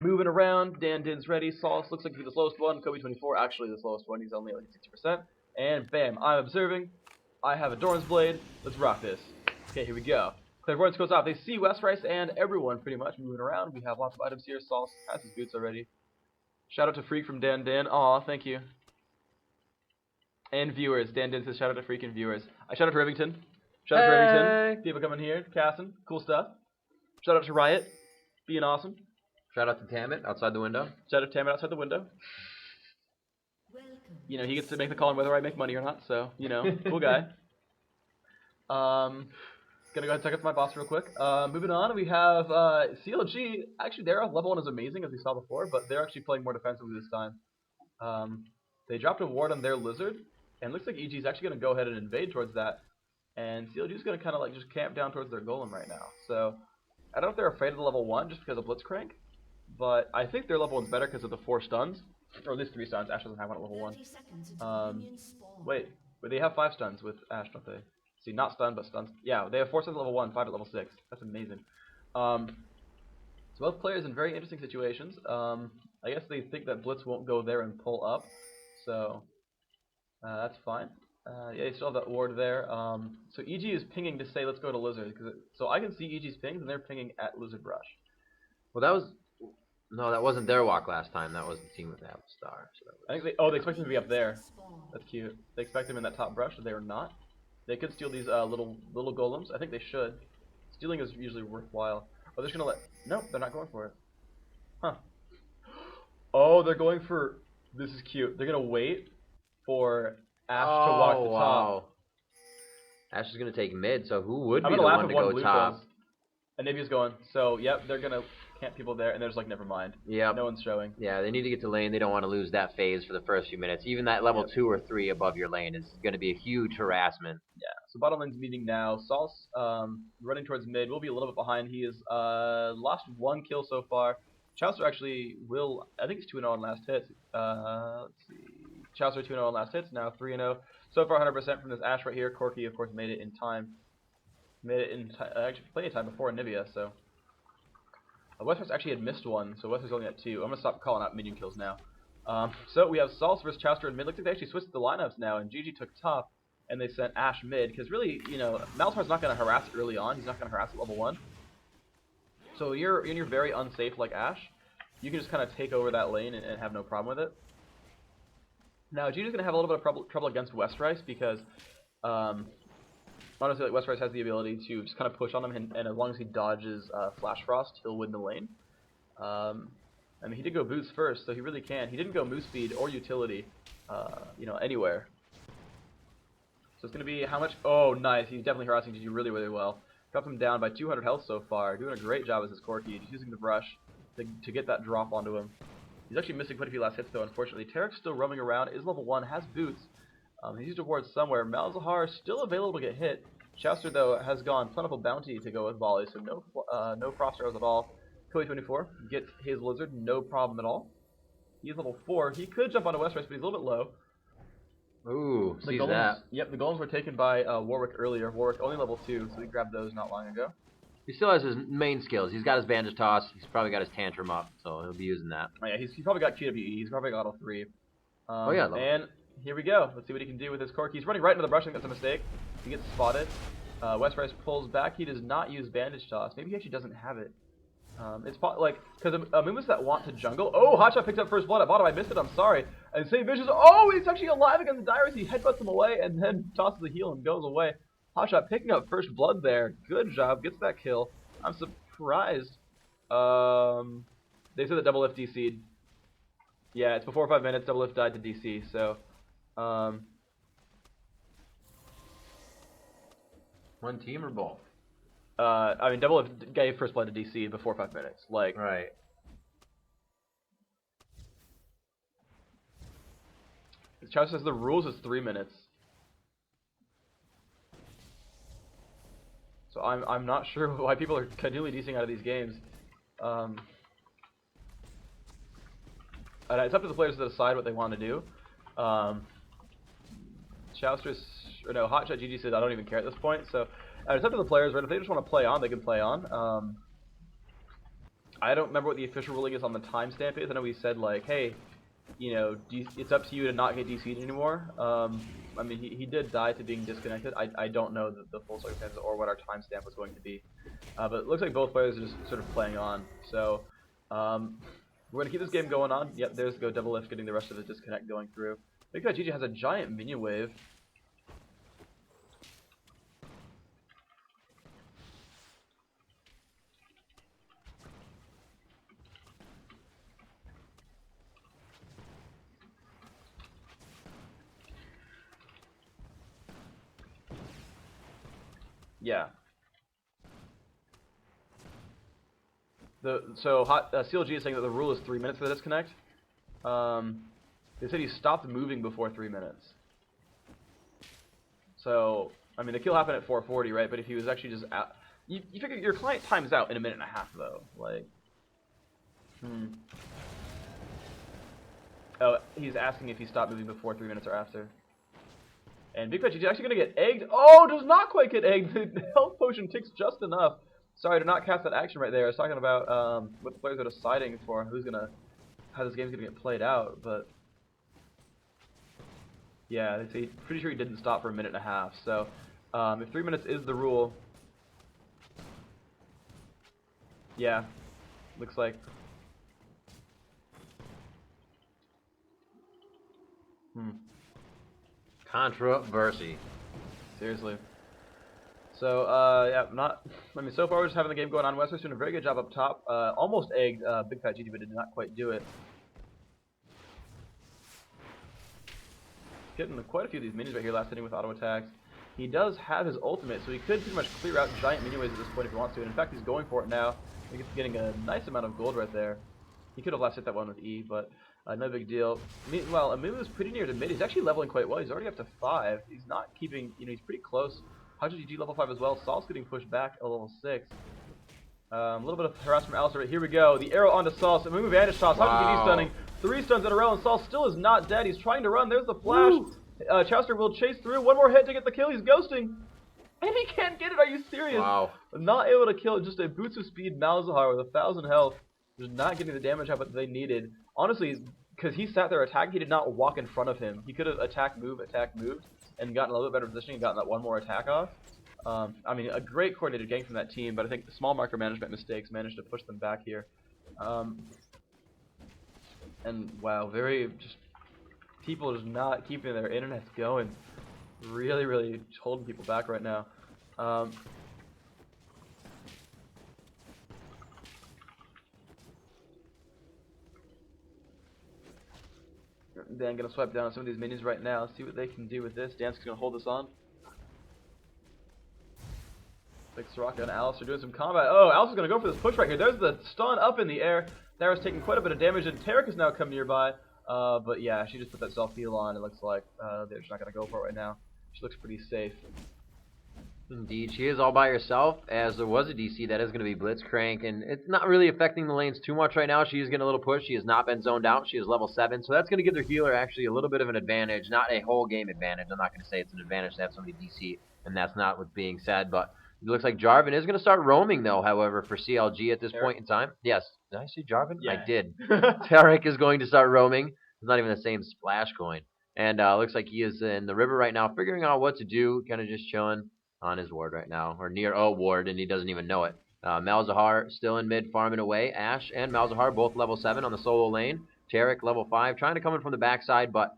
Moving around, Dan Din's ready. Sauce looks like he's the slowest one. Kobe 24, actually the slowest one. He's only like 60%. And bam, I'm observing. I have a Doran's Blade. Let's rock this. Okay, here we go. Clairvoyance goes off. They see West Rice and everyone pretty much moving around. We have lots of items here. Sauce has his boots already. Shout out to Freak from Dan Din. Aw, thank you. And viewers. Dan Din says shout out to Freak and viewers. I shout out to Rivington. Shout out to Rivington. People coming here, casting. Cool stuff. Shout out to Riot. Being awesome. Shout out to Tamit outside the window. Shout out to Tamit outside the window. You know, he gets to make the call on whether I make money or not, so, you know, cool guy. Gonna go ahead and check out my boss real quick. Moving on, we have CLG. Actually, their level 1 is amazing, as we saw before, but they're actually playing more defensively this time. They dropped a ward on their Lizard, and it looks like EG is actually going to go ahead and invade towards that. And CLG is going to kind of like just camp down towards their Golem right now. So, I don't know if they're afraid of the level 1 just because of Blitzcrank, but I think their level 1's better because of the 4 stuns. Or at least 3 stuns. Ashe doesn't have one at level 1. Wait, they have 5 stuns with Ashe, don't they? See, not stun, but stuns. Yeah, they have 4 stuns at level 1, 5 at level 6. That's amazing. So both players in very interesting situations. I guess they think that Blitz won't go there and pull up, so that's fine. Yeah, they still have that ward there. So EG is pinging to say let's go to Lizard, so I can see EG's pings and they're pinging at Lizard Brush. Well, that was no, that wasn't their walk last time. That was the team with Alistar. So I think they expect him to be up there. That's cute. They expect him in that top brush, but they are not. They could steal these little golems. I think they should. Stealing is usually worthwhile. Oh, they're just gonna let. Nope, they're not going for it. Huh. Oh, they're going for. This is cute. They're gonna wait for Ashe to walk the top. Ashe is gonna take mid, so who would be the one to go top? Anivia's going. So yep, they're gonna camp people there, and they're just like, never mind. Yeah. No one's showing. Yeah, they need to get to lane. They don't want to lose that phase for the first few minutes. Even that level 2 or 3 above your lane is going to be a huge harassment. Yeah. So bottom lane's meeting now. Sauce running towards mid. Will be a little bit behind. He has lost 1 kill so far. Chaucer actually will. I think he's 2-0 on last hits. Let's see. Chaucer 2-0 on last hits. Now 3-0. So far 100% from this Ashe right here. Corki, of course, made it in time. Made it in actually plenty of time before Anivia. So. Westeros actually had missed 1, so Westeros only at 2. I'm going to stop calling out minion kills now. So we have Sauce versus Chaucer in mid. Looks like they actually switched the lineups now, and GG took top, and they sent Ashe mid, because really, you know, Malzahar's not going to harass early on. He's not going to harass at level 1. So you're very unsafe like Ashe. You can just kind of take over that lane and have no problem with it. Now, GG's going to have a little bit of trouble against West Rice, because honestly, like, West Rice has the ability to just kind of push on him, and as long as he dodges Flash Frost, he'll win the lane. I mean, he did go boots first, so he really can. He didn't go move speed or utility, you know, anywhere. So it's going to be how much? Oh, nice. He's definitely harassing GG really, really well. Dropped him down by 200 health so far. Doing a great job as his Corki, just using the brush to get that drop onto him. He's actually missing quite a few last hits, though, unfortunately. Taric's still roaming around, is level 1, has boots. He's used a ward somewhere. Malzahar still available to get hit. Chaucer, though, has gone plentiful bounty to go with volley, so no frost arrows at all. Kobe 24 gets his Lizard, no problem at all. He's level 4. He could jump onto West Rice, but he's a little bit low. Ooh, sees that. Yep, the golems were taken by Warwick earlier. Warwick only level 2, so he grabbed those not long ago. He still has his main skills. He's got his bandage toss. He's probably got his tantrum up, so he'll be using that. Oh, yeah, he's probably got QWE. He's probably got level 3. Oh yeah, and here we go. Let's see what he can do with his Corki. He's running right into the brush. I think that's a mistake. He gets spotted. West Rice pulls back. He does not use bandage toss. Maybe he actually doesn't have it. It's like because Amumu's that want to jungle. Oh, Hotshot picked up first blood at bottom. I missed it. I'm sorry. And St. Vicious. Oh, he's actually alive against Dyrus. He headbutts him away and then tosses the heal and goes away. Hotshot picking up first blood there. Good job. Gets that kill. I'm surprised. They said that Double Lift DC'd. Yeah, it's before 5 minutes. Double Lift died to DC. So. One team or both? I mean, Double Lift gave first blood to DC before 5 minutes. Like, right. Chaucer says the rules is 3 minutes. So I'm not sure why people are continually DCing out of these games. And it's up to the players to decide what they want to do. Chaucer's, or no, Hotshot GG says I don't even care at this point. So it's up to the players, right? If they just want to play on, they can play on. I don't remember what the official ruling is on the timestamp is. I know we said like, hey, you know, it's up to you to not get DC'd anymore. I mean, he did die to being disconnected. I don't know the full circumstances or what our timestamp was going to be. But it looks like both players are just sort of playing on. So we're going to keep this game going on. Yep, there's the go double lift, getting the rest of the disconnect going through. Big Guy GG has a giant minion wave. Yeah. CLG is saying that the rule is 3 minutes for the disconnect. They said he stopped moving before 3 minutes. So, I mean, the kill happened at 4:40, right? But if he was actually just out, you figure your client times out in a minute and a half, though. Like, Oh, he's asking if he stopped moving before 3 minutes or after. And Big Fat GG actually going to get egged. Oh, does not quite get egged. The health potion ticks just enough. Sorry to not cast that action right there. I was talking about what the players are deciding for how this game's gonna get played out. But yeah, pretty sure he didn't stop for a minute and a half. So if 3 minutes is the rule, yeah, looks like. Controversy. Seriously. So, yeah, I mean, so far we're just having the game going on. Wester's doing a very good job up top. Almost egged Big Fat GG, but did not quite do it. Getting quite a few of these minions right here, last hitting with auto attacks. He does have his ultimate, so he could pretty much clear out giant minion waves at this point if he wants to. And in fact, he's going for it now. He's getting a nice amount of gold right there. He could have last hit that one with E, but no big deal. Meanwhile, Amumu is pretty near to mid. He's actually leveling quite well. He's already up to 5. He's not keeping, he's pretty close. Hydra GG level 5 as well. Saul's getting pushed back a level 6. A little bit of harassment from Alistar. Here we go. The arrow onto Saul. So Amumu vanish toss. Hydra GG stunning. 3 stuns in a row, and Saul still is not dead. He's trying to run. There's the flash. Chowster will chase through. One more hit to get the kill. He's ghosting. And he can't get it. Are you serious? Wow. Not able to kill just a boots of speed Malzahar with 1,000 health. Just not getting the damage out that they needed. Honestly, because he sat there attacking, he did not walk in front of him. He could have attacked, moved, and gotten a little bit better positioning and gotten that one more attack off. I mean, a great coordinated gank from that team, but I think the small micromanagement mistakes managed to push them back here. And wow, people just not keeping their internets going. Really, really holding people back right now. Dan gonna swipe down some of these minions right now, see what they can do with this. Dan's gonna hold this on. Like Soraka and Alistar doing some combat. Oh, Alistar's gonna go for this push right here. There's the stun up in the air. Tara's taking quite a bit of damage, and Taric has now come nearby. But yeah, she just put that self-heal on. It looks like they're just not gonna go for it right now. She looks pretty safe. Indeed, she is all by herself, as there was a DC that is going to be Blitzcrank, and it's not really affecting the lanes too much right now. She is getting a little push. She has not been zoned out. She is level 7, so that's going to give their healer actually a little bit of an advantage, not a whole game advantage. I'm not going to say it's an advantage to have somebody DC, and that's not what's being said, but it looks like Jarvan is going to start roaming, though, however, for CLG at this point in time. Yes. Did I say Jarvan? Yeah. I did. Taric is going to start roaming. It's not even the same splash coin. And looks like he is in the river right now, figuring out what to do, kind of just chilling on his ward right now, or near a ward, and he doesn't even know it. Malzahar still in mid, farming away. Ashe and Malzahar both level 7 on the solo lane. Taric level 5, trying to come in from the backside, but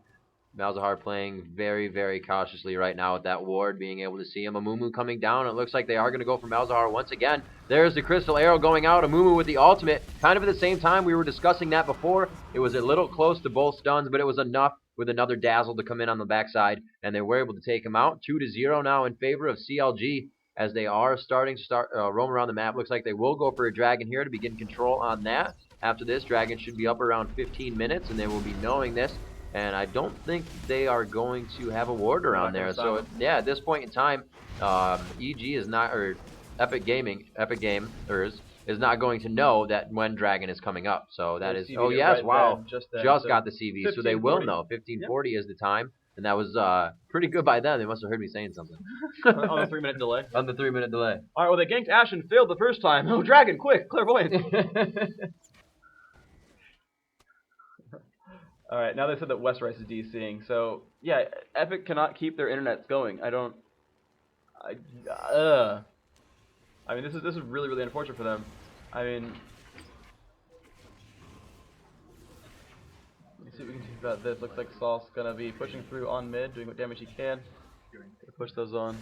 Malzahar playing very, very cautiously right now with that ward, being able to see him. Amumu coming down. It looks like they are going to go for Malzahar once again. There's the crystal arrow going out. Amumu with the ultimate. Kind of at the same time, we were discussing that before. It was a little close to both stuns, but it was enough with another dazzle to come in on the backside, and they were able to take him out. 2-0 now in favor of CLG, as they are starting to roam around the map. Looks like they will go for a dragon here to begin control on that. After this, dragon should be up around 15 minutes, and they will be knowing this. And I don't think they are going to have a ward around there. So yeah, at this point in time, EG is not, or Epik Gamers is not going to know that when dragon is coming up. So that is, oh yes, wow, just got the CV, so they will know. 1540 is the time. And that was pretty good by them. They must have heard me saying something. On the 3-minute delay. On the 3-minute delay. All right, well, they ganked Ashe and failed the first time. Oh, Dragon, quick, clairvoyance. All right, now they said that West Rice is DCing. So, yeah, Epik cannot keep their internets going. I mean, this is really, really unfortunate for them. I mean, let's see what we can do about this. Looks like Saul's gonna be pushing through on mid, doing what damage he can. Gonna push those on.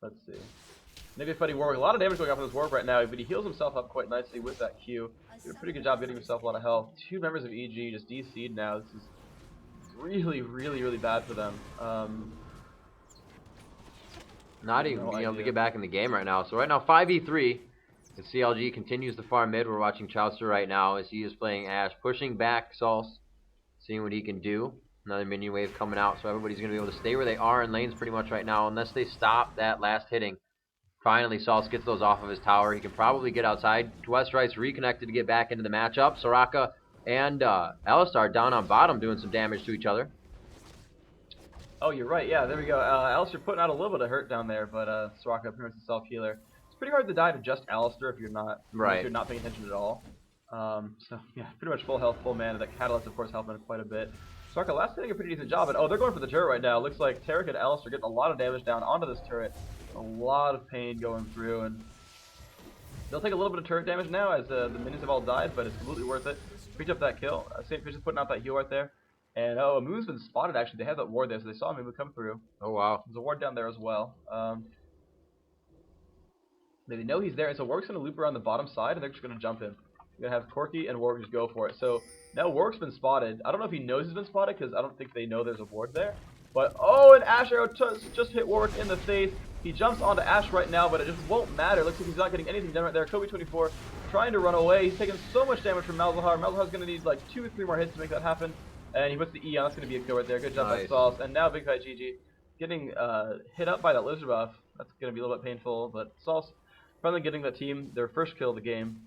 Let's see. Maybe fighting Warwick. A lot of damage going off on this Warwick right now, but he heals himself up quite nicely with that Q. Did a pretty good job getting himself a lot of health. 2 members of EG just DC'd now. This is really, really, really bad for them. Not even being able to get back in the game right now. So right now 5v3. The CLG continues to farm mid. We're watching Chowster right now as he is playing Ashe, pushing back Sauce, seeing what he can do. Another minion wave coming out, so everybody's going to be able to stay where they are in lanes pretty much right now, unless they stop that last hitting. Finally, Sauce gets those off of his tower. He can probably get outside. West Rice reconnected to get back into the matchup. Soraka and Alistar down on bottom doing some damage to each other. Oh, you're right. Yeah, there we go. Alistar putting out a little bit of hurt down there, but Soraka pretty much a self-healer. It's pretty hard to die to just Alistar if you're not paying attention at all. So yeah, pretty much full health, full mana. That Catalyst, of course, helping quite a bit. Soraka last hitting a pretty decent job, and oh, they're going for the turret right now. Looks like Taric and Alistar getting a lot of damage down onto this turret. A lot of pain going through, and they'll take a little bit of turret damage now as the minions have all died, but it's completely worth it. Picked up that kill. St. Fish is putting out that heal right there. And oh, Amu's been spotted actually. They have that ward there, so they saw Amumu come through. Oh wow. There's a ward down there as well. They know he's there, and so Warwick's going to loop around the bottom side, and they're just going to jump him. You're going to have Corki and Warwick just go for it. So now Warwick's been spotted. I don't know if he knows he's been spotted, because I don't think they know there's a ward there. But oh, an Ashe arrow just hit Warwick in the face. He jumps onto Ashe right now, but it just won't matter. Looks like he's not getting anything done right there. Kobe24 trying to run away. He's taking so much damage from Malzahar. Malzahar's going to need like 2 or 3 more hits to make that happen. And he puts the E on. That's going to be a kill right there. Good job by Sauce. And now Big Fight GG getting hit up by that lizard buff. That's going to be a little bit painful. But Sauce finally getting the team their first kill of the game.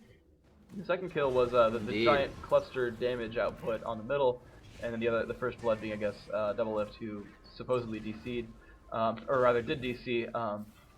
The second kill was the giant cluster damage output on the middle. And then the first blood being, I guess, Double Lift, who supposedly DC'd. Or rather did DC,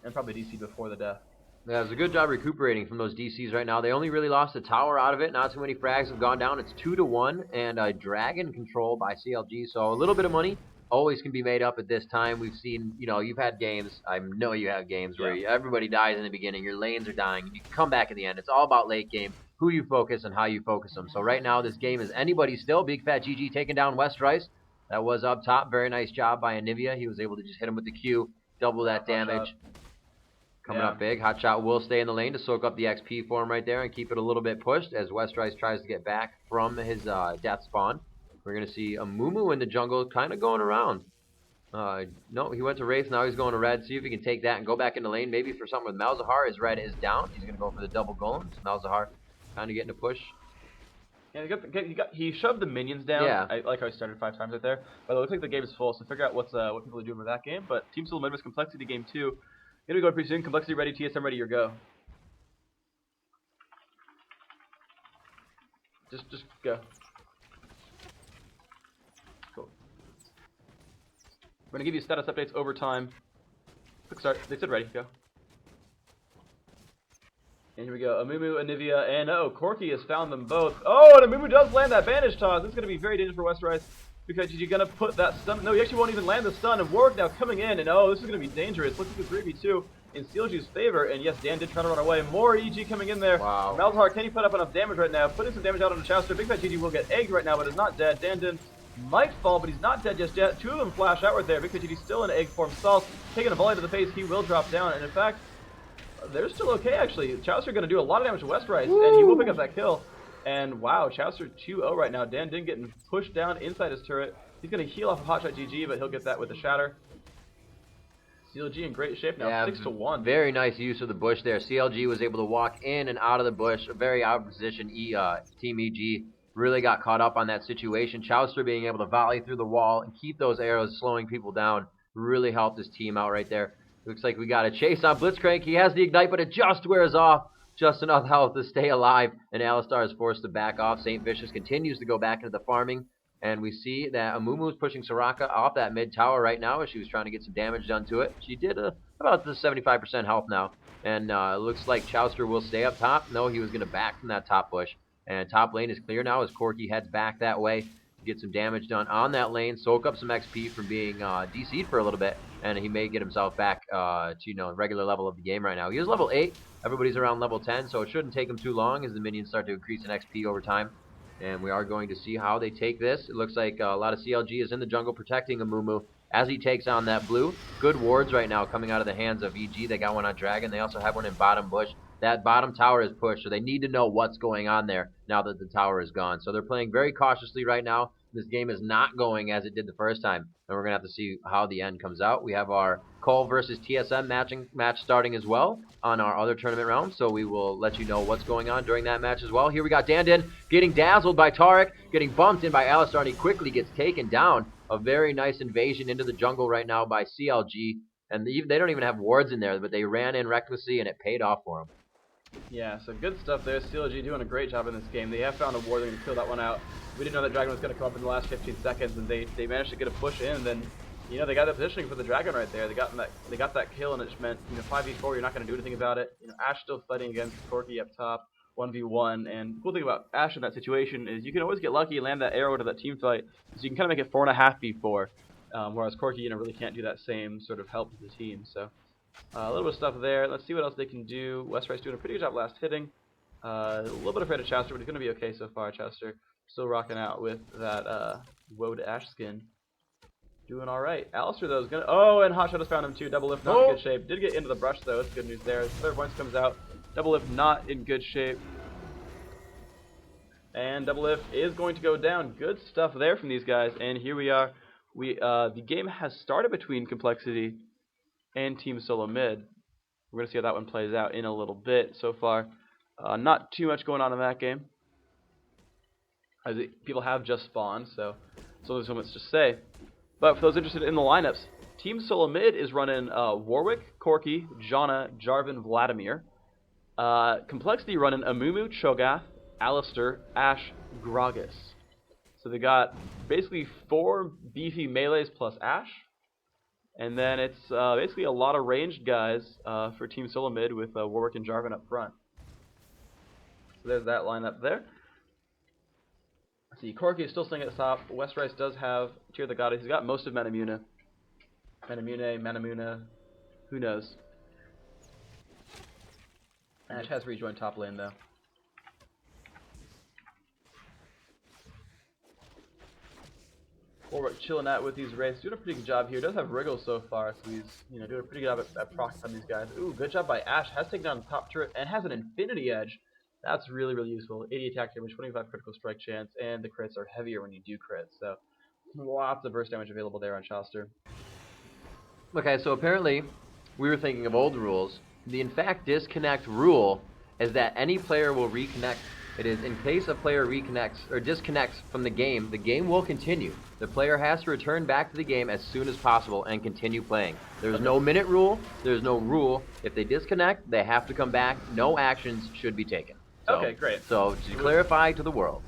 and probably DC'd before the death. Yeah, it was a good job recuperating from those DCs right now. They only really lost the tower out of it. Not too many frags have gone down. It's 2-1, and a dragon control by CLG. So a little bit of money always can be made up at this time. We've seen, you know, you've had games. I know you have games where everybody dies in the beginning. Your lanes are dying, and you come back at the end. It's all about late game, who you focus and how you focus them. So right now, this game is anybody still. Big Fat GG taking down West Rice. That was up top. Very nice job by Anivia. He was able to just hit him with the Q, double that damage. Coming up big. Hotshot will stay in the lane to soak up the XP for him right there and keep it a little bit pushed as West Rice tries to get back from his death spawn. We're going to see Amumu in the jungle kind of going around. No, he went to Wraith. Now he's going to red. See if he can take that and go back in the lane. Maybe for something with Malzahar. His red is down. He's going to go for the double golems. Malzahar kind of getting a push. Yeah, he shoved the minions down. Yeah. I like how he started 5 times right there. But it looks like the game is full, so figure out what people are doing with that game. But Team Soul Midwest Complexity Game 2. Gonna go pretty soon. Complexity ready, TSM ready, your go. Just go. Cool. We're gonna give you status updates over time. Quick start. They said ready, go. And here we go. Amumu, Anivia, and Corki has found them both. Oh, and Amumu does land that bandage toss. This is gonna be very dangerous for West Rice. Because you're going to put that stun... No, you actually won't even land the stun. And Warwick now coming in. And this is going to be dangerous. Looks like a 3v2 in CLG's favor. And yes, Dan did try to run away. More EG coming in there. Wow. Malzahar, can he put up enough damage right now? Putting some damage out on the Chowster. Big Fat GG will get egged right now, but is not dead. Dan might fall, but he's not dead just yet. 2 of them flash out right there. Big Fat GG still in egg form. Sauce taking a volley to the face. He will drop down. And in fact, they're still okay, actually. Chowster going to do a lot of damage to West Rice. And he will pick up that kill. And wow, Chowster 2-0 right now. Dan getting pushed down inside his turret. He's going to heal off of Hotshot GG, but he'll get that with a shatter. CLG in great shape now, 6-1. Very nice use of the bush there. CLG was able to walk in and out of the bush. A very out of position. Team EG really got caught up on that situation. Chowster being able to volley through the wall and keep those arrows slowing people down really helped his team out right there. Looks like we got a chase on Blitzcrank. He has the ignite, but it just wears off. Just enough health to stay alive, and Alistar is forced to back off. St. Vicious continues to go back into the farming. And we see that Amumu is pushing Soraka off that mid tower right now as she was trying to get some damage done to it. She did about the 75% health now. And it looks like Chowster will stay up top. No, he was going to back from that top push. And top lane is clear now as Corki heads back that way. Get some damage done on that lane, soak up some XP from being DC'd for a little bit, and he may get himself back to regular level of the game right now. He is level 8, everybody's around level 10, so it shouldn't take him too long as the minions start to increase in XP over time. And we are going to see how they take this. It looks like a lot of CLG is in the jungle protecting Amumu as he takes on that blue. Good wards right now coming out of the hands of EG. They got one on Dragon. They also have one in bottom bush. That bottom tower is pushed, so they need to know what's going on there now that the tower is gone. So they're playing very cautiously right now. This game is not going as it did the first time, and we're going to have to see how the end comes out. We have our Cole versus TSM match starting as well on our other tournament round, so we will let you know what's going on during that match as well. Here we got Dandan getting dazzled by Taric, getting bumped in by Alistar, and he quickly gets taken down. A very nice invasion into the jungle right now by CLG, and they don't even have wards in there, but they ran in recklessly, and it paid off for them. Yeah, so good stuff there. CLG doing a great job in this game. They have found a ward. They're going to kill that one out. We didn't know that Dragon was going to come up in the last 15 seconds, and they managed to get a push in. And then, they got the positioning for the Dragon right there. They got that kill, and it just meant, 5v4. You're not going to do anything about it. Ashe still fighting against Corki up top, 1v1. And the cool thing about Ashe in that situation is you can always get lucky and land that arrow to that team fight, so you can kind of make it 4.5v4. Whereas Corki, really can't do that same sort of help to the team. So. A little bit of stuff there. Let's see what else they can do. Westrice doing a pretty good job last hitting. A little bit afraid of Chowster, but he's going to be okay so far. Chowster still rocking out with that Woe to Ashe skin. Doing alright. Alistar, though, is going to... Oh, and Hotshot has found him, too. Double Lift not in good shape. Did get into the brush, though. That's good news there. Third points comes out. Double Lift not in good shape. And Double Lift is going to go down. Good stuff there from these guys. And here we are. The game has started between Complexity and Team Solo Mid. We're going to see how that one plays out in a little bit. So far, not too much going on in that game, as people have just spawned, so there's so much to say. But for those interested in the lineups, Team Solo Mid is running Warwick, Corki, Janna, Jarvan, Vladimir. Complexity running Amumu, Cho'Gath, Alistar, Ashe, Gragas. So they got basically 4 beefy melees plus Ashe. And then it's basically a lot of ranged guys for Team Solo Mid with Warwick and Jarvan up front. So there's that lineup there. Let's see, Corki is still staying at the top. Westrice does have Tear the Goddess. He's got most of Manamuna. Manamuna, who knows? Ashe has rejoined top lane though. Warwick chilling out with these wraiths, doing a pretty good job here. Does have Wriggle so far, so he's doing a pretty good job at proccing on these guys. Ooh, good job by Ashe. Has taken down the top turret and has an Infinity Edge. That's really, really useful. 80 attack damage, 25 critical strike chance, and the crits are heavier when you do crits. So lots of burst damage available there on Chowster. Okay, so apparently we were thinking of old rules. The in fact disconnect rule is that any player will reconnect. It is in case a player reconnects or disconnects from the game will continue. The player has to return back to the game as soon as possible and continue playing. There's no minute rule. There's no rule. If they disconnect, they have to come back. No actions should be taken. So, okay, great. So to clarify to the world.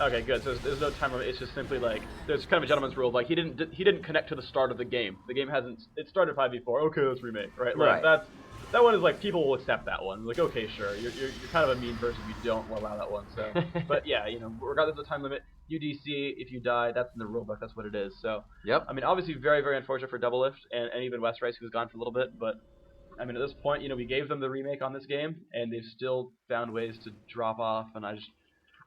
Okay, good. So there's no time limit. It's just simply like there's kind of a gentleman's rule. Like he didn't connect to the start of the game. The game hasn't. It started 5v4. Okay, let's remake. Right. Like, right. That one is like people will accept that one. Like okay, sure. You're kind of a mean person if you don't allow that one. So, but yeah, regardless of the time limit, you DC if you die. That's in the rulebook. That's what it is. So. Yep. I mean, obviously, very very unfortunate for Double Lift and even Westrice who's gone for a little bit, but. I mean, at this point, we gave them the remake on this game, and they've still found ways to drop off, and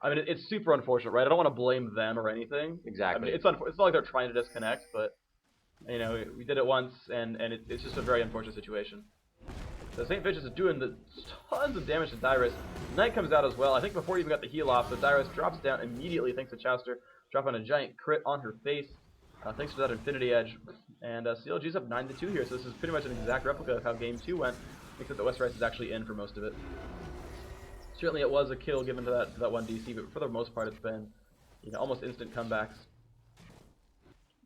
it's super unfortunate, right? I don't want to blame them or anything. Exactly. I mean, it's not like they're trying to disconnect, but, we did it once, and it's just a very unfortunate situation. So St. Vicious is doing tons of damage to Dyrus. Knight comes out as well. I think before he even got the heal off, so Dyrus drops down immediately thanks to Chowster, dropping a giant crit on her face. Thanks for that Infinity Edge. And CLG's up 9-2 here, so this is pretty much an exact replica of how Game 2 went, except that Westrice is actually in for most of it. Certainly it was a kill given to that one DC, but for the most part it's been almost instant comebacks.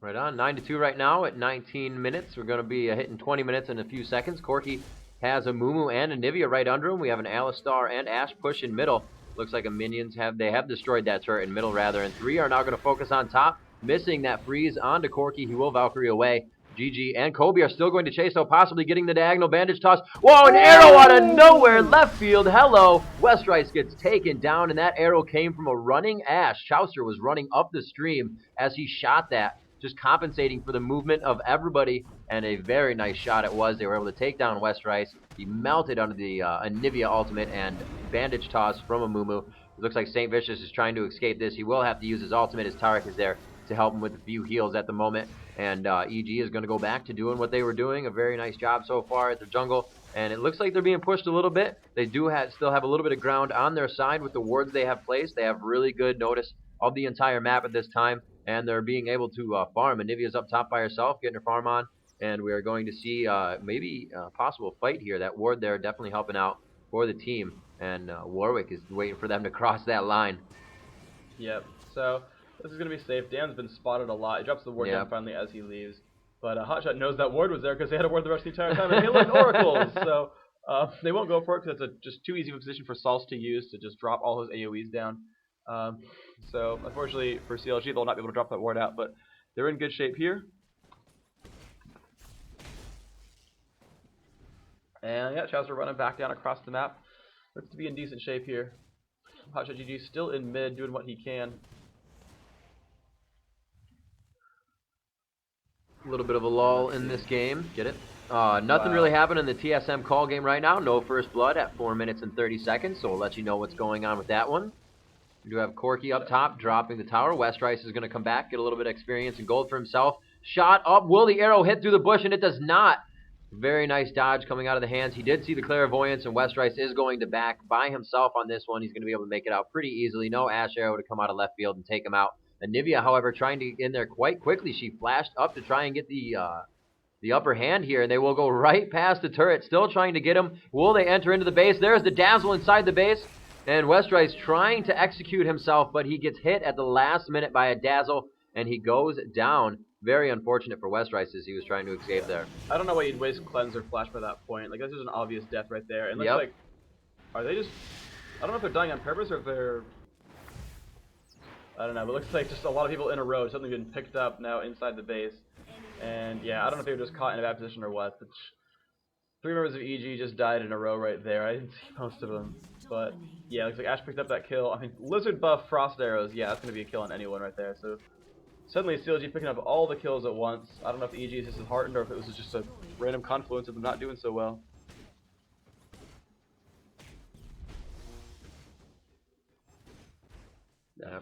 Right on, 9-2 right now at 19 minutes. We're going to be hitting 20 minutes in a few seconds. Corki has Amumu and Anivia right under him. We have an Alistar and Ashe push in middle. Looks like minions have destroyed that turret in middle rather, and 3 are now going to focus on top. missing that freeze onto Corki. He will Valkyrie away. GG and Kobe are still going to chase, though, possibly getting the diagonal bandage toss. Whoa, an arrow out of nowhere, left field. Hello. Westrice gets taken down, and that arrow came from a running Ashe. Chaucer was running up the stream as he shot that, just compensating for the movement of everybody, and a very nice shot it was. They were able to take down Westrice. He melted under the Anivia ultimate and bandage toss from Amumu. It looks like St. Vicious is trying to escape this. He will have to use his ultimate as Taric is there to help him with a few heals at the moment. And EG is going to go back to doing what they were doing. A very nice job so far at the jungle. And it looks like they're being pushed a little bit. They do still have a little bit of ground on their side with the wards they have placed. They have really good notice of the entire map at this time. And they're being able to farm. Anivia's up top by herself, getting her farm on. And we are going to see maybe a possible fight here. That ward there definitely helping out for the team. And Warwick is waiting for them to cross that line. Yep. So this is going to be safe. Dan's been spotted a lot. He drops the ward down finally as he leaves. But Hotshot knows that ward was there because they had a ward the rest of the entire time. And they look oracles. So they won't go for it because it's just too easy of a position for Salz to use to just drop all his AoEs down. So unfortunately for CLG, they'll not be able to drop that ward out. But they're in good shape here. And yeah, Chaucer running back down across the map. Looks to be in decent shape here. Hotshot GG still in mid, doing what he can. A little bit of a lull in this game. Get it? Nothing really happened in the TSM call game right now. No first blood at 4 minutes and 30 seconds, so we'll let you know what's going on with that one. We do have Corki up top, dropping the tower. Westrice is going to come back, get a little bit of experience and gold for himself. Shot up. Will the arrow hit through the bush? And it does not. Very nice dodge coming out of the hands. He did see the clairvoyance, and Westrice is going to back by himself on this one. He's going to be able to make it out pretty easily. No Ashe arrow to come out of left field and take him out. Anivia, however, trying to get in there quite quickly. She flashed up to try and get the upper hand here, and they will go right past the turret, still trying to get him. Will they enter into the base? There's the dazzle inside the base, and Westrice trying to execute himself, but he gets hit at the last minute by a dazzle, and he goes down. Very unfortunate for Westrice as he was trying to escape there. I don't know why you'd waste cleanse or flash by that point. Like, that's just an obvious death right there. And looks like, are they just, I don't know if they're dying on purpose or if they're, I don't know, but it looks like just a lot of people in a row. Something getting picked up now inside the base. And yeah, I don't know if they were just caught in a bad position or what. But 3 members of EG just died in a row right there. I didn't see most of them. But yeah, looks like Ashe picked up that kill. I mean, Lizard buff, Frost arrows. Yeah, that's going to be a kill on anyone right there. So suddenly CLG picking up all the kills at once. I don't know if EG is just disheartened or if it was just a random confluence of them not doing so well. Yeah.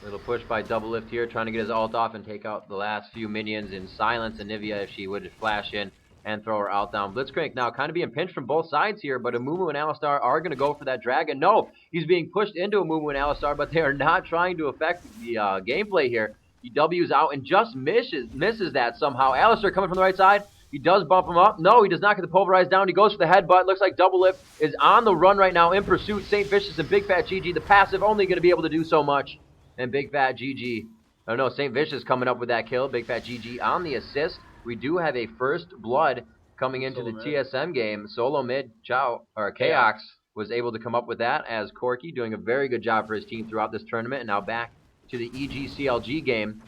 Little push by Double Lift here, trying to get his ult off and take out the last few minions in silence. Anivia, if she would flash in and throw her out down. Blitzcrank now kind of being pinched from both sides here, but Amumu and Alistar are going to go for that dragon. No, he's being pushed into Amumu and Alistar, but they are not trying to affect the gameplay here. He W's out and just misses that somehow. Alistar coming from the right side. He does bump him up. No, he does not get the pulverize down. He goes for the headbutt. Looks like Double Lift is on the run right now in pursuit. St. Vicious and Big Fat GG, the passive, only going to be able to do so much. And Big Fat GG, oh no, St. Vicious coming up with that kill. Big Fat GG on the assist. We do have a first blood coming into the TSM game. Solo mid, Chaos was able to come up with that as Corki doing a very good job for his team throughout this tournament. And now back to the EG CLG game.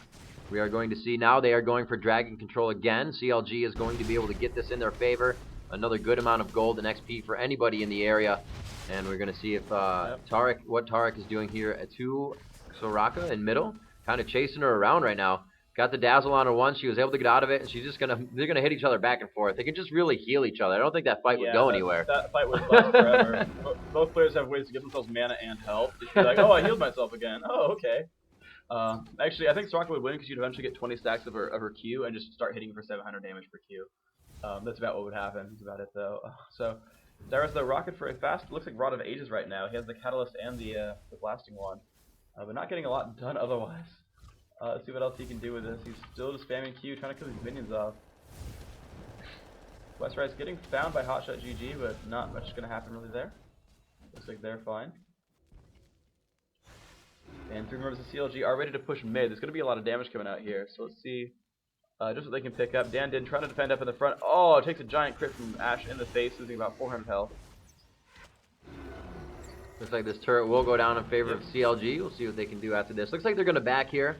We are going to see now they are going for dragon control again. CLG is going to be able to get this in their favor. Another good amount of gold and XP for anybody in the area. And we're going to see if what Taric is doing here to Soraka in middle. Kind of chasing her around right now. Got the dazzle on her once. She was able to get out of it, and she's just they're gonna hit each other back and forth. They can just really heal each other. I don't think that fight would go anywhere. That fight would last forever. Both players have ways to give themselves mana and health. Just be like, oh, I healed myself again. Oh, okay. Actually, I think Soraka would win because you'd eventually get 20 stacks of her Q and just start hitting for 700 damage per Q. That's about what would happen. That's about it, though. So, there's the rocket for a fast. Looks like Rod of Ages right now. He has the catalyst and the blasting wand, but not getting a lot done otherwise. Let's see what else he can do with this. He's still just spamming Q, trying to kill these minions off. Westrice getting found by Hotshot GG, but not much is going to happen really there. Looks like they're fine. And 3 members of CLG are ready to push mid. There's going to be a lot of damage coming out here, so let's see just what they can pick up. Dan Din trying to defend up in the front. Oh, it takes a giant crit from Ashe in the face, losing about 400 health. Looks like this turret will go down in favor of CLG. We'll see what they can do after this. Looks like they're going to back here.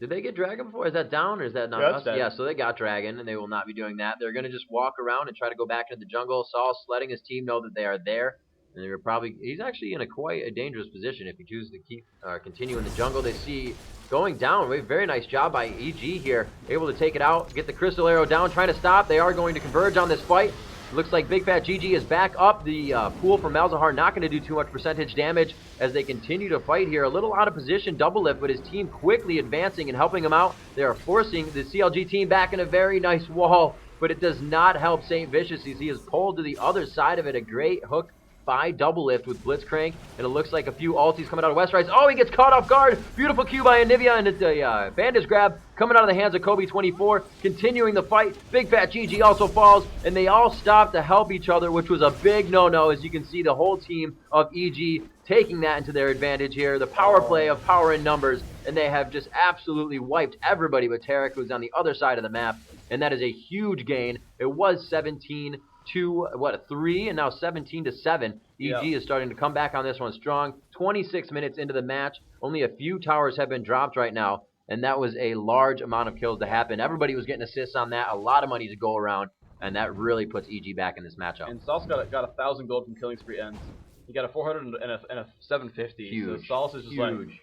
Did they get Dragon before? Is that down or is that not us? Yeah, so they got Dragon, and they will not be doing that. They're going to just walk around and try to go back into the jungle. Saul's letting his team know that they are there. And they're probably, he's actually in quite a dangerous position if he chooses to keep continue in the jungle. They see going down. Very nice job by EG here. Able to take it out, get the crystal arrow down, trying to stop. They are going to converge on this fight. Looks like Big Fat GG is back up. The pool from Malzahar not going to do too much percentage damage as they continue to fight here. A little out of position, double lift, but his team quickly advancing and helping him out. They are forcing the CLG team back in a very nice wall, but it does not help St. Vicious as he is pulled to the other side of it. A great hook by double lift with Blitzcrank, and it looks like a few ultis coming out of West Rise. Oh, he gets caught off guard. Beautiful Q by Anivia, and it's a bandage grab coming out of the hands of Kobe 24, continuing the fight. Big Fat GG also falls, and they all stop to help each other, which was a big no-no. As you can see, the whole team of EG taking that into their advantage here. The power play of power in numbers, and they have just absolutely wiped everybody but Taric, who's on the other side of the map, and that is a huge gain. It was 17 to 3 and now 17 to 7. EG is starting to come back on this one strong. 26 minutes into the match, only a few towers have been dropped right now, and that was a large amount of kills to happen. Everybody was getting assists on that, a lot of money to go around, and that really puts EG back in this matchup. And Sauce got 1,000 gold from killing spree ends. He got a 400 and a 750. Huge. So Sauce is just Huge.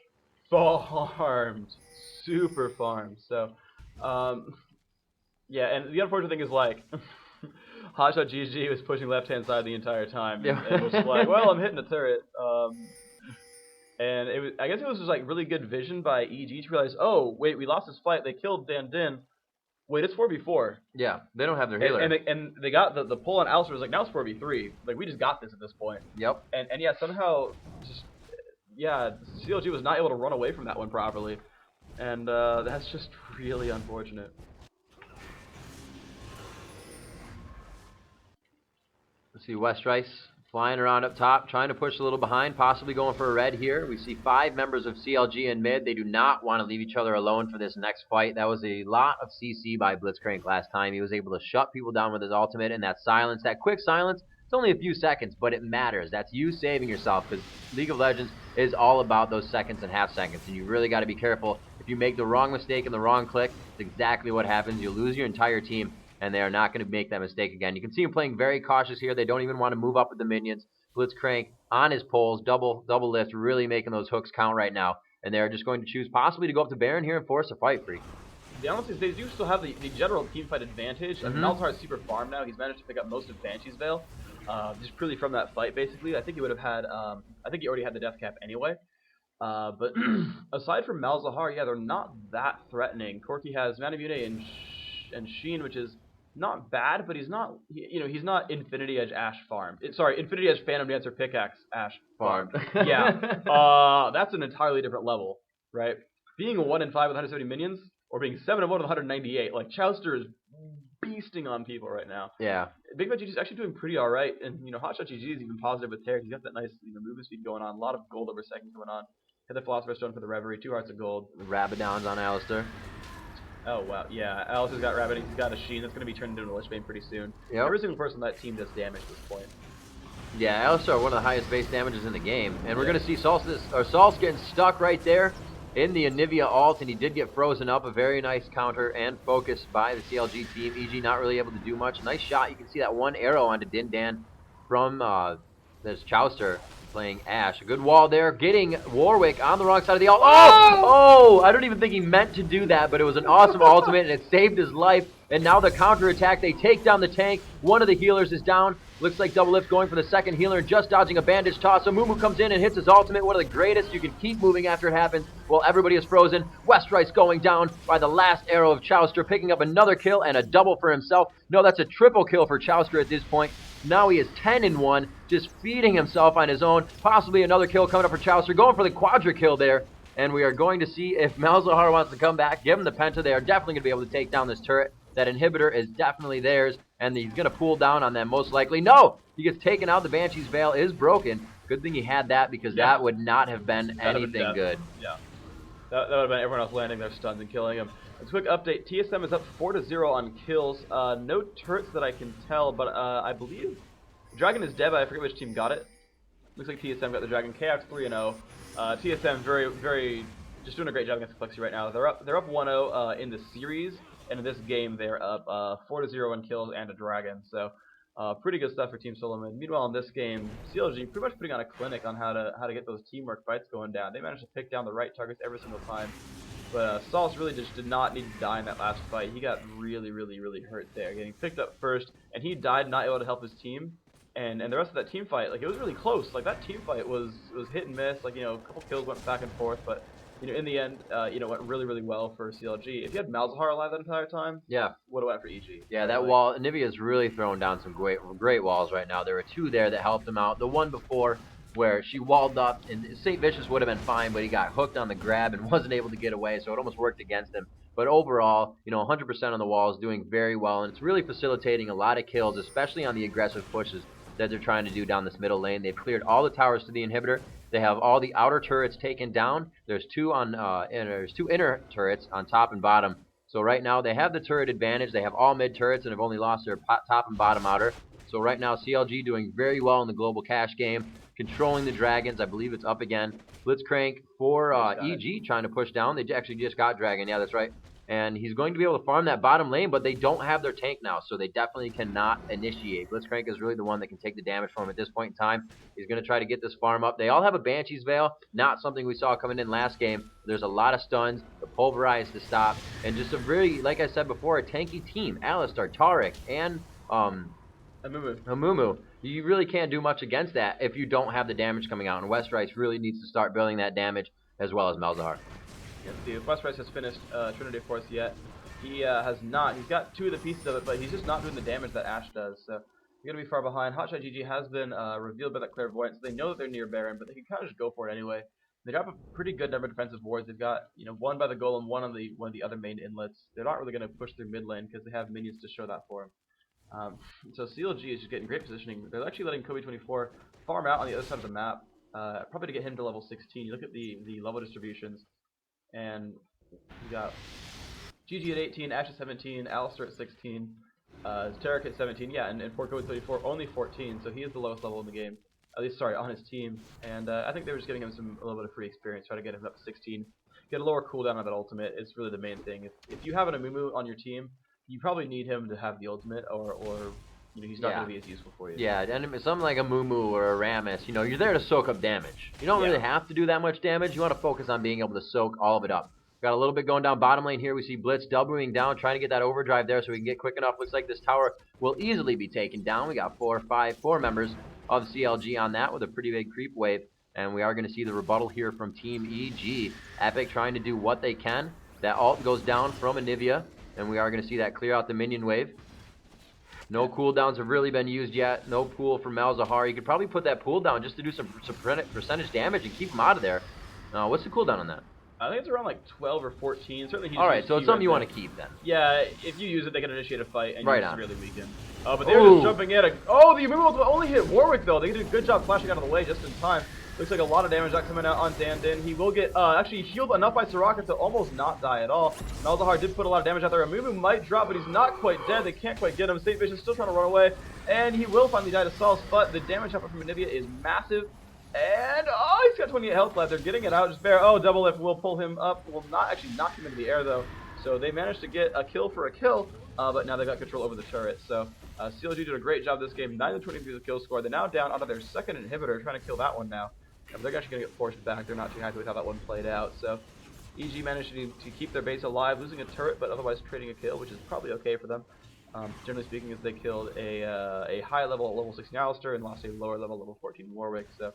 Like farmed, super farmed. So yeah, and the unfortunate thing is like Hotshot GG was pushing left-hand side the entire time, and was just like, well, I'm hitting a turret. And it was, I guess it was just like really good vision by EG to realize, oh, wait, we lost this fight. They killed Dan Din. Wait, it's 4v4. Yeah, they don't have their healer. And they got the pull on Alistar was like, now it's 4v3. Like, we just got this at this point. Yep. And yeah, somehow, just, yeah, CLG was not able to run away from that one properly. And that's just really unfortunate. Let's see, West Rice flying around up top, trying to push a little behind, possibly going for a red here. We see 5 members of CLG in mid. They do not want to leave each other alone for this next fight. That was a lot of CC by Blitzcrank last time. He was able to shut people down with his ultimate, and that silence, that quick silence, it's only a few seconds, but it matters. That's you saving yourself, because League of Legends is all about those seconds and half seconds, and you really got to be careful. If you make the wrong mistake and the wrong click, it's exactly what happens. You lose your entire team, and they are not going to make that mistake again. You can see him playing very cautious here. They don't even want to move up with the minions. Blitzcrank on his poles, double lift, really making those hooks count right now. And they're just going to choose possibly to go up to Baron here and force a fight free. The honest is they do still have the general team fight advantage. And Malzahar is super farmed now. He's managed to pick up most of Banshee's Veil. Just purely from that fight, basically. I think he would have had, I think he already had the death cap anyway. But aside from Malzahar, yeah, they're not that threatening. Corki has Manavune and Sheen, which is not bad, but he's not, he's not Infinity Edge Ashe farmed. Sorry, Infinity Edge Phantom Dancer Pickaxe Ashe farmed. Yeah, that's an entirely different level, right? Being a 1 in 5 with 170 minions, or being 7 in 1 with 198, like Chowster is beasting on people right now. Yeah. Big Fat GG is actually doing pretty alright, and Hotshot GG is even positive with Taric. He's got that nice movement speed going on, a lot of gold over second going on. Hit the Philosopher's Stone for the Reverie, 2 hearts of gold. Rabadon's on Alistar. Oh, wow. Yeah, Alistar's got Rabbit. He's got a Sheen. That's going to be turned into a Lich Bane pretty soon. Yep. Every single person on that team does damage at this point. Yeah, Alistar, one of the highest base damages in the game. And we're going to see Saul's getting stuck right there in the Anivia ult, and he did get frozen up. A very nice counter and focus by the CLG team. EG not really able to do much. Nice shot. You can see that one arrow onto Din Dan from this Chowster playing Ashe. A good wall there, getting Warwick on the wrong side of the ult. Oh, I don't even think he meant to do that, but it was an awesome ultimate, and it saved his life. And now the counter attack, they take down the tank. One of the healers is down. Looks like double lift going for the second healer, just dodging a bandage toss. Amumu comes in and hits his ultimate, one of the greatest. You can keep moving after it happens while everybody is frozen. West Rice going down by the last arrow of Chowster, picking up another kill and a double for himself. No, that's a triple kill for Chowster at this point. Now he is 10 in 1, just feeding himself on his own. Possibly another kill coming up for Chowster, going for the quadra kill there. And we are going to see if Malzahar wants to come back, give him the penta. They are definitely going to be able to take down this turret. That inhibitor is definitely theirs, and he's going to pull down on them most likely. No! He gets taken out. The Banshee's Veil is broken. Good thing he had that, because that would not have been anything good. Yeah. That would have been everyone else landing their stuns and killing him. A quick update. TSM is up 4-0 on kills. No turrets that I can tell, but I believe Dragon is dead, but I forget which team got it. Looks like TSM got the Dragon. KX 3-0. TSM very just doing a great job against Complexity right now. They're up 1-0 in the series, and in this game they're up 4-0 in kills and a Dragon. So pretty good stuff for Team Solomon. Meanwhile, in this game, CLG pretty much putting on a clinic on how to get those teamwork fights going down. They managed to pick down the right targets every single time. But Sauce really just did not need to die in that last fight. He got really hurt there, getting picked up first, and he died not able to help his team. And the rest of that team fight, like, it was really close. Like, that team fight was hit and miss. Like, you know, a couple kills went back and forth, but you know, in the end, you know, it went really well for CLG. If you had Malzahar alive that entire time, yeah, would have went for EG. Yeah, that wall, Anivia's really throwing down some great walls right now. There were two there that helped him out. The one before, where she walled up, and St. Vicious would have been fine, but he got hooked on the grab and wasn't able to get away, so it almost worked against him. But overall, you know, 100% on the wall is doing very well, and it's really facilitating a lot of kills, especially on the aggressive pushes that they're trying to do down this middle lane. They've cleared all the towers to the inhibitor. They have all the outer turrets taken down. There's two inner turrets on top and bottom. So right now they have the turret advantage. They have all mid turrets and have only lost their top and bottom outer. So right now CLG doing very well in the global cash game, controlling the dragons. I believe it's up again. Blitzcrank for EG trying to push down. They actually just got dragon. Yeah, that's right. And he's going to be able to farm that bottom lane, but they don't have their tank now, so they definitely cannot initiate. Blitzcrank is really the one that can take the damage from him at this point in time. He's going to try to get this farm up. They all have a Banshee's Veil, not something we saw coming in last game. There's a lot of stuns, the Pulverize to stop, and just a very, like I said before, a tanky team. Alistar, Taric, and Amumu. You really can't do much against that if you don't have the damage coming out, and Westrice really needs to start building that damage, as well as Malzahar. Yes, the Westrice has finished Trinity Force yet. He has not. He's got two of the pieces of it, but he's just not doing the damage that Ashe does. So you're going to be far behind. Hotshot GG has been revealed by that Clairvoyant, so they know that they're near Baron, but they can kind of just go for it anyway. They got a pretty good number of defensive wards. They've got, you know, one by the Golem, one of the other main inlets. They're not really going to push through mid lane because they have minions to show that for them. So CLG is just getting great positioning. They're actually letting Kobe24 farm out on the other side of the map, probably to get him to level 16. You look at the level distributions, and you got GG at 18, Ashe at 17, Alistar at 16, Taric at 17, yeah, and for Kobe24 only 14, so he is the lowest level in the game. At least, sorry, on his team. And I think they were just giving him a little bit of free experience, try to get him up to 16. Get a lower cooldown on that ultimate. It's really the main thing. If you have an Amumu on your team, you probably need him to have the ultimate, or you know, he's not going to be as useful for you. Yeah, and something like a Amumu or a Rammus, you know, you're there to soak up damage. You don't really have to do that much damage. You want to focus on being able to soak all of it up. Got a little bit going down bottom lane here. We see Blitz doubling down, trying to get that overdrive there so we can get quick enough. Looks like this tower will easily be taken down. We got four members of CLG on that with a pretty big creep wave. And we are going to see the rebuttal here from Team EG. Epik trying to do what they can. That ult goes down from Anivia. And we are going to see that clear out the minion wave. No cooldowns have really been used yet. No pool for Malzahar. You could probably put that pool down just to do some percentage damage and keep him out of there. What's the cooldown on that? I think it's around like 12 or 14. Certainly. Alright, so it's something you want to keep then. Yeah, if you use it, they can initiate a fight and you're really weakened. But they're just jumping in. Oh, the Amumu ultimate only hit Warwick though. They did a good job flashing out of the way just in time. Looks like a lot of damage not coming out on Dandin. He will get actually healed enough by Soraka to almost not die at all. Malzahar did put a lot of damage out there. Amumu might drop, but he's not quite dead. They can't quite get him. St. Vision's still trying to run away, and he will finally die to Sauce, but the damage output from Anivia is massive. And he's got 28 health left. They're getting it out. Just bear. Double lift will pull him up. Will not actually knock him into the air though. So they managed to get a kill for a kill, but now they got control over the turret. So CLG did a great job this game. 9-23 the kill score. They're now down onto their second inhibitor, trying to kill that one now. They're actually going to get forced back. They're not too happy with how that one played out. So EG managed to keep their base alive, losing a turret, but otherwise trading a kill, which is probably okay for them. Generally speaking, as they killed a high level 16 Alistar and lost a lower level 14 Warwick. So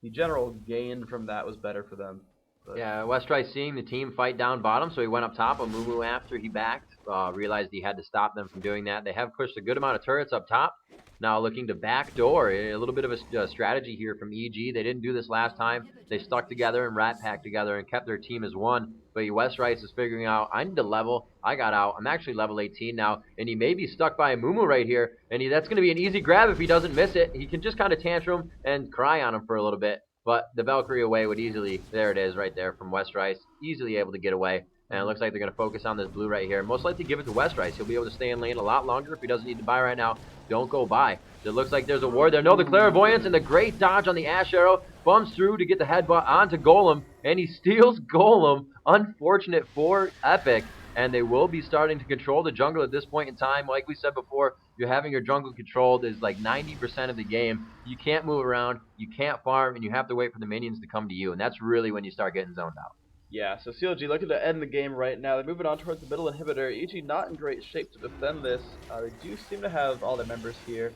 the general gain from that was better for them. But yeah, Westrice seeing the team fight down bottom, so he went up top. Amumu after he backed, realized he had to stop them from doing that. They have pushed a good amount of turrets up top. Now looking to backdoor, a little bit of a strategy here from EG. They didn't do this last time. They stuck together and rat packed together and kept their team as one. But Westrice is figuring out, I need to level. I got out. I'm actually level 18 now, and he may be stuck by Amumu right here. And that's going to be an easy grab if he doesn't miss it. He can just kind of tantrum and cry on him for a little bit. But the Valkyrie away would easily, there it is right there from Westrice, easily able to get away. And it looks like they're going to focus on this blue right here. Most likely give it to Westrice. He'll be able to stay in lane a lot longer. If he doesn't need to buy right now, don't go buy. It looks like there's a ward there. No, the Clairvoyance and the great dodge on the Ashe arrow. Bumps through to get the headbutt onto Golem. And he steals Golem. Unfortunate for Epik. And they will be starting to control the jungle at this point in time. Like we said before, you're having your jungle controlled is like 90% of the game. You can't move around, you can't farm, and you have to wait for the minions to come to you. And that's really when you start getting zoned out. Yeah, so CLG looking to end the game right now. They're moving on towards the middle inhibitor. EG not in great shape to defend this. They do seem to have all their members here.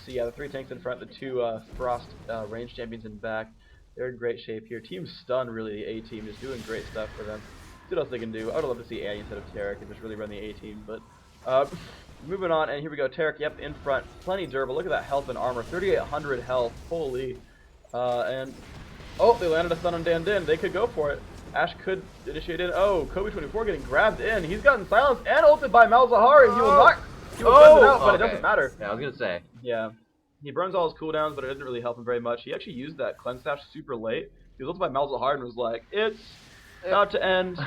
So yeah, the 3 tanks in front, the 2 Frost range champions in back. They're in great shape here. Team Stun, really, the A team, is doing great stuff for them. See what else they can do. I would love to see Annie instead of Taric and just really run the A team. But moving on, and here we go. Taric, yep, in front. Plenty durable. Look at that health and armor. 3,800 health. Holy. And, oh, they landed a stun on Dan Din. They could go for it. Ashe could initiate in. Oh, Kobe24 getting grabbed in. He's gotten silenced and ulted by Malzahar, and he will not. He will cleanse it out, but it doesn't matter. Yeah, I was going to say. Yeah. He burns all his cooldowns, but it didn't really help him very much. He actually used that cleanse stash super late. He was ulted by Malzahar and was like, it's about to end.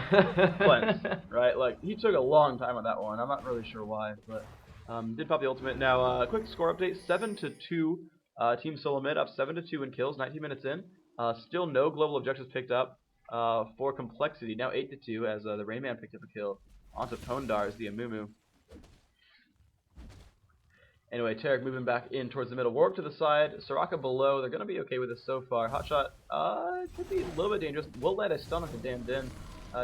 Cleanse. Right? Like, he took a long time on that one. I'm not really sure why, but did pop the ultimate. Now, quick score update. 7-2. Team Solo Mid up 7-2 in kills, 19 minutes in. Still no global objectives picked up. For Complexity, now 8-2 as the Rayman picked up a kill onto Pondars, the Amumu. Anyway, Taric moving back in towards the middle. Warwick to the side, Soraka below. They're going to be okay with this so far. Hotshot could be a little bit dangerous. We'll let a stun onto Dan Din.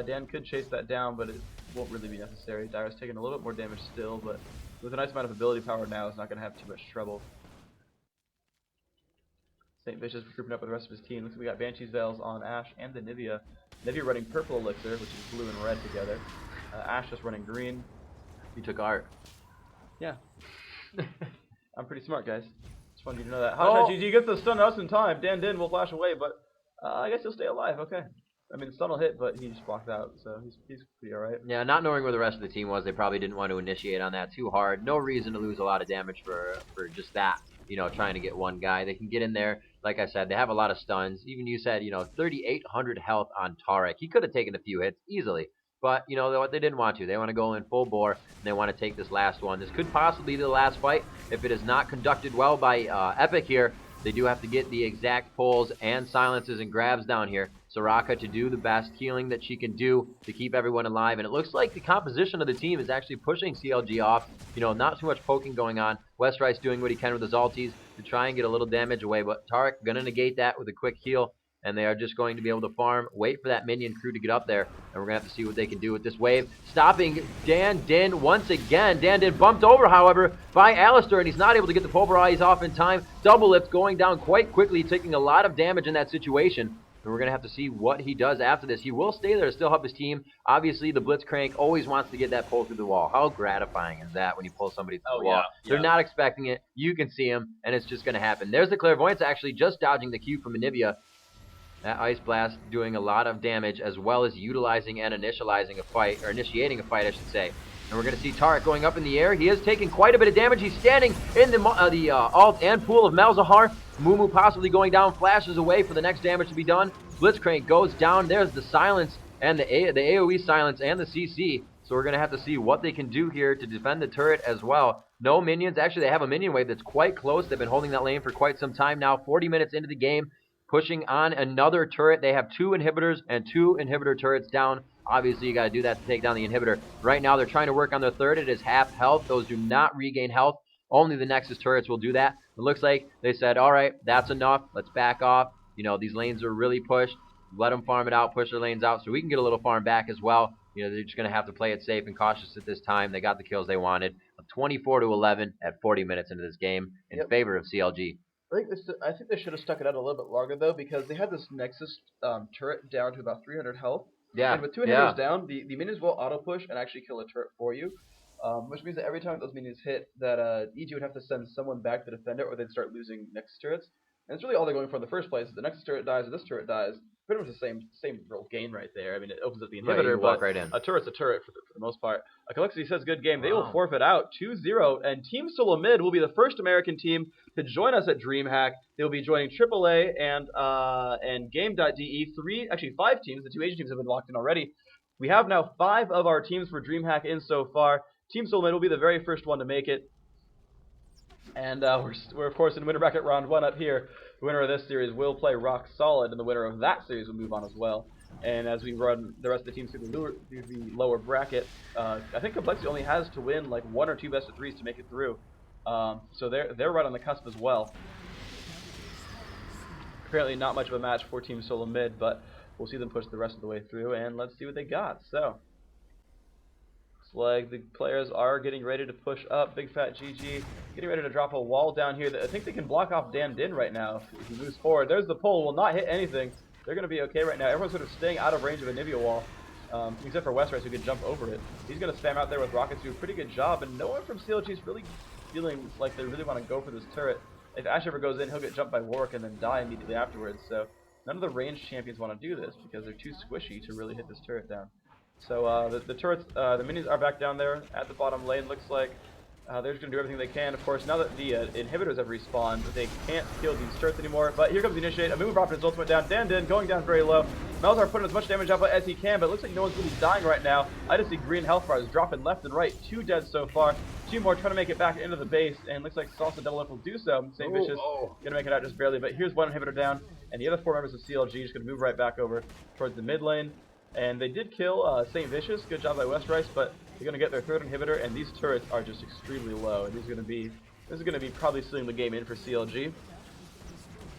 Dan could chase that down, but it won't really be necessary. Dyra's taking a little bit more damage still, but with a nice amount of ability power now, it's not going to have too much trouble. St. Vicious grouping up with the rest of his team. Looks like we got Banshee's Veils on Ashe and the Anivia. Anivia running purple elixir, which is blue and red together. Ashe just running green. He took art. Yeah. I'm pretty smart, guys. Just wanted you to know that. Hotshot GG gets the stun to us in time. Dan Din will flash away, but I guess he'll stay alive. Okay. I mean, the stun will hit, but he just blocked out, so he's pretty alright. Yeah, not knowing where the rest of the team was, they probably didn't want to initiate on that too hard. No reason to lose a lot of damage for just that. You know, trying to get one guy. They can get in there. Like I said, they have a lot of stuns. Even you said, 3,800 health on Taric. He could have taken a few hits easily. But, what they didn't want to. They want to go in full bore, and they want to take this last one. This could possibly be the last fight if it is not conducted well by Epik here. They do have to get the exact pulls and silences and grabs down here. Soraka to do the best healing that she can do to keep everyone alive. And it looks like the composition of the team is actually pushing CLG off. Not too much poking going on. Westrice doing what he can with his ultis to try and get a little damage away. But Taric going to negate that with a quick heal. And they are just going to be able to farm, wait for that minion crew to get up there. And we're going to have to see what they can do with this wave. Stopping Dan Din once again. Dan Din bumped over, however, by Alistar, and he's not able to get the pulverize off in time. Double lift going down quite quickly, taking a lot of damage in that situation. And we're going to have to see what he does after this. He will stay there to still help his team. Obviously, the Blitzcrank always wants to get that pull through the wall. How gratifying is that when you pull somebody through the wall? Yeah. They're not expecting it. You can see him, and it's just going to happen. There's the Clairvoyance actually just dodging the Q from Anivia. That Ice Blast doing a lot of damage, as well as utilizing and initializing a fight, or initiating a fight, I should say. And we're going to see Taric going up in the air. He is taking quite a bit of damage. He's standing in the alt and pool of Malzahar. Mumu possibly going down, flashes away for the next damage to be done. Blitzcrank goes down. There's the silence and the AoE silence and the CC. So we're going to have to see what they can do here to defend the turret as well. No minions. Actually, they have a minion wave that's quite close. They've been holding that lane for quite some time now. 40 minutes into the game. Pushing on another turret. They have 2 inhibitors and 2 inhibitor turrets down. Obviously, you got to do that to take down the inhibitor. Right now, they're trying to work on their third. It is half health. Those do not regain health. Only the Nexus turrets will do that. It looks like they said, all right, that's enough. Let's back off. These lanes are really pushed. Let them farm it out, push their lanes out so we can get a little farm back as well. They're just going to have to play it safe and cautious at this time. They got the kills they wanted. 24-11 at 40 minutes into this game in favor of CLG. I think they should have stuck it out a little bit longer, though, because they had this Nexus turret down to about 300 health. Yeah. And with 2 inhibitors down, the minions will auto-push and actually kill a turret for you, which means that every time those minions hit, that EG would have to send someone back to defend it, or they'd start losing Nexus turrets. And it's really all they're going for in the first place. If the Nexus turret dies or this turret dies, pretty much the same real gain right there. I mean, it opens up the inhibitor, but right in. A turret's a turret for the most part. Complexity says good game. They will forfeit out 2-0, and Team Solo Mid will be the first American team to join us at Dreamhack. They'll be joining AAA and Game.de. 5 teams. The 2 Asian teams have been locked in already. We have now 5 of our teams for Dreamhack in so far. Team Soulmate will be the very first one to make it. And we're of course in winner bracket round 1 up here. The winner of this series will play Rock Solid, and the winner of that series will move on as well. And as we run the rest of the teams through the lower bracket, I think Complexity only has to win like 1 or 2 best of 3s to make it through. So they're right on the cusp as well. Apparently not much of a match for Team Solo Mid, but we'll see them push the rest of the way through, and let's see what they got. So, looks like the players are getting ready to push up. Big Fat GG getting ready to drop a wall down here. I think they can block off Dan Din right now if he moves forward. There's the pull. Will not hit anything. They're going to be okay right now. Everyone's sort of staying out of range of Anivia wall, except for Westrice, who can jump over it. He's going to spam out there with rockets, do a pretty good job, and no one from CLG is really feeling like they really want to go for this turret. If Ashe ever goes in, he'll get jumped by Warwick and then die immediately afterwards. So none of the ranged champions want to do this because they're too squishy to really hit this turret down. So the turrets, the minis are back down there at the bottom lane. Looks like they're just going to do everything they can. Of course, now that the inhibitors have respawned, they can't kill these turrets anymore. But here comes the initiate. Amumu dropped his ultimate down. Dan Din going down very low. Malzahar putting as much damage out as he can, but it looks like no one's really dying right now. I just see green health bars dropping left and right. 2 dead so far. 2 more trying to make it back into the base, and looks like Salsa Double Up will do so. St. Vicious going to make it out just barely, but here's 1 inhibitor down, and the other 4 members of CLG just going to move right back over towards the mid lane. And they did kill St. Vicious. Good job by Westrice, but they're going to get their 3rd inhibitor, and these turrets are just extremely low. And this is going to be probably sealing the game in for CLG.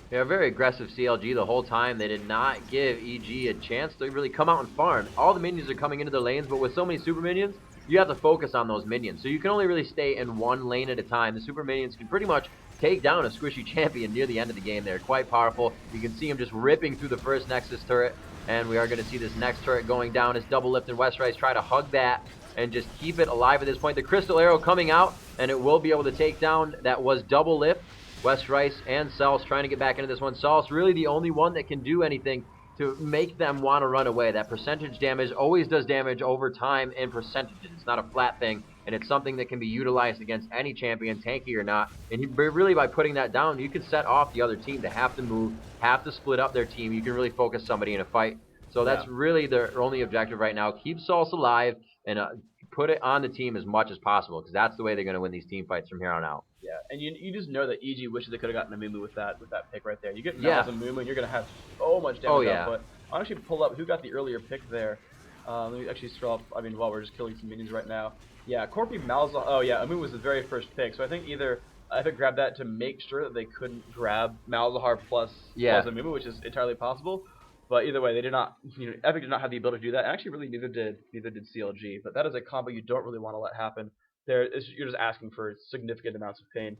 Yeah, very aggressive CLG the whole time. They did not give EG a chance to really come out and farm. All the minions are coming into their lanes, but with so many super minions, you have to focus on those minions. So you can only really stay in one lane at a time. The super minions can pretty much take down a squishy champion near the end of the game. They're quite powerful. You can see them just ripping through the first Nexus turret. And we are going to see this next turret going down as Double Lift and Westrice try to hug that and just keep it alive at this point. The Crystal Arrow coming out, and it will be able to take down, that was Double Lift, Westrice and Sals trying to get back into this one. Sals really the only one that can do anything to make them want to run away. That percentage damage always does damage over time in percentages. It's not a flat thing, and it's something that can be utilized against any champion, tanky or not. And really by putting that down, you can set off the other team to have to move, have to split up their team. You can really focus somebody in a fight. So that's really their only objective right now. Keep Sals alive and put it on the team as much as possible, because that's the way they're going to win these team fights from here on out. Yeah, and you just know that EG wishes they could have gotten Amumu with that pick right there. You get Amumu, and you're going to have so much damage output. I'll actually pull up who got the earlier pick there. Let me actually scroll up, while we're just killing some minions right now. Yeah, Corki Malzahar. Oh yeah, Amumu was the very first pick. So I think either Epik grabbed that to make sure that they couldn't grab Malzahar plus Amumu, which is entirely possible. But either way, they did not. Epik did not have the ability to do that. And actually, really neither did CLG. But that is a combo you don't really want to let happen. You're just asking for significant amounts of pain.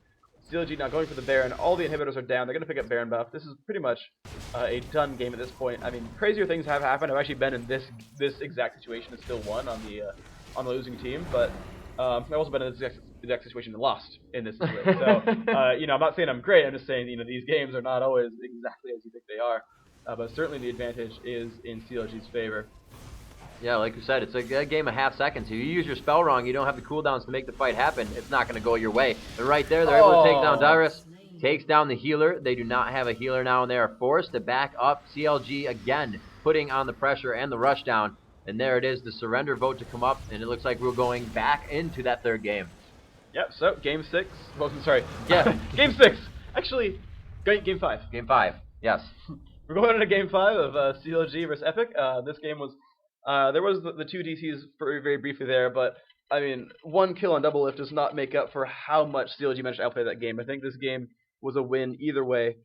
CLG now going for the Baron. All the inhibitors are down. They're going to pick up Baron buff. This is pretty much a done game at this point. I mean, crazier things have happened. I've actually been in this exact situation and still won on the losing team. But I've also been in this exact situation and lost in this situation. So I'm not saying I'm great. I'm just saying these games are not always exactly as you think they are. But certainly the advantage is in CLG's favor. Yeah, like you said, it's a game of half seconds. If you use your spell wrong, you don't have the cooldowns to make the fight happen, it's not going to go your way. And right there, they're able to take down Dyrus. Takes down the healer. They do not have a healer now, and they are forced to back up. CLG again, putting on the pressure and the rush down. And there it is, the surrender vote to come up, and it looks like we're going back into that 3rd game. Yep, so game 6. Well, sorry. Yeah, game 6. Actually, game 5. Game 5, yes. We're going into game 5 of CLG versus Epik. This game was, there was the 2 DCs very, very briefly there, but, 1 kill on Double Lift does not make up for how much CLG managed to outplay that game. I think this game was a win either way.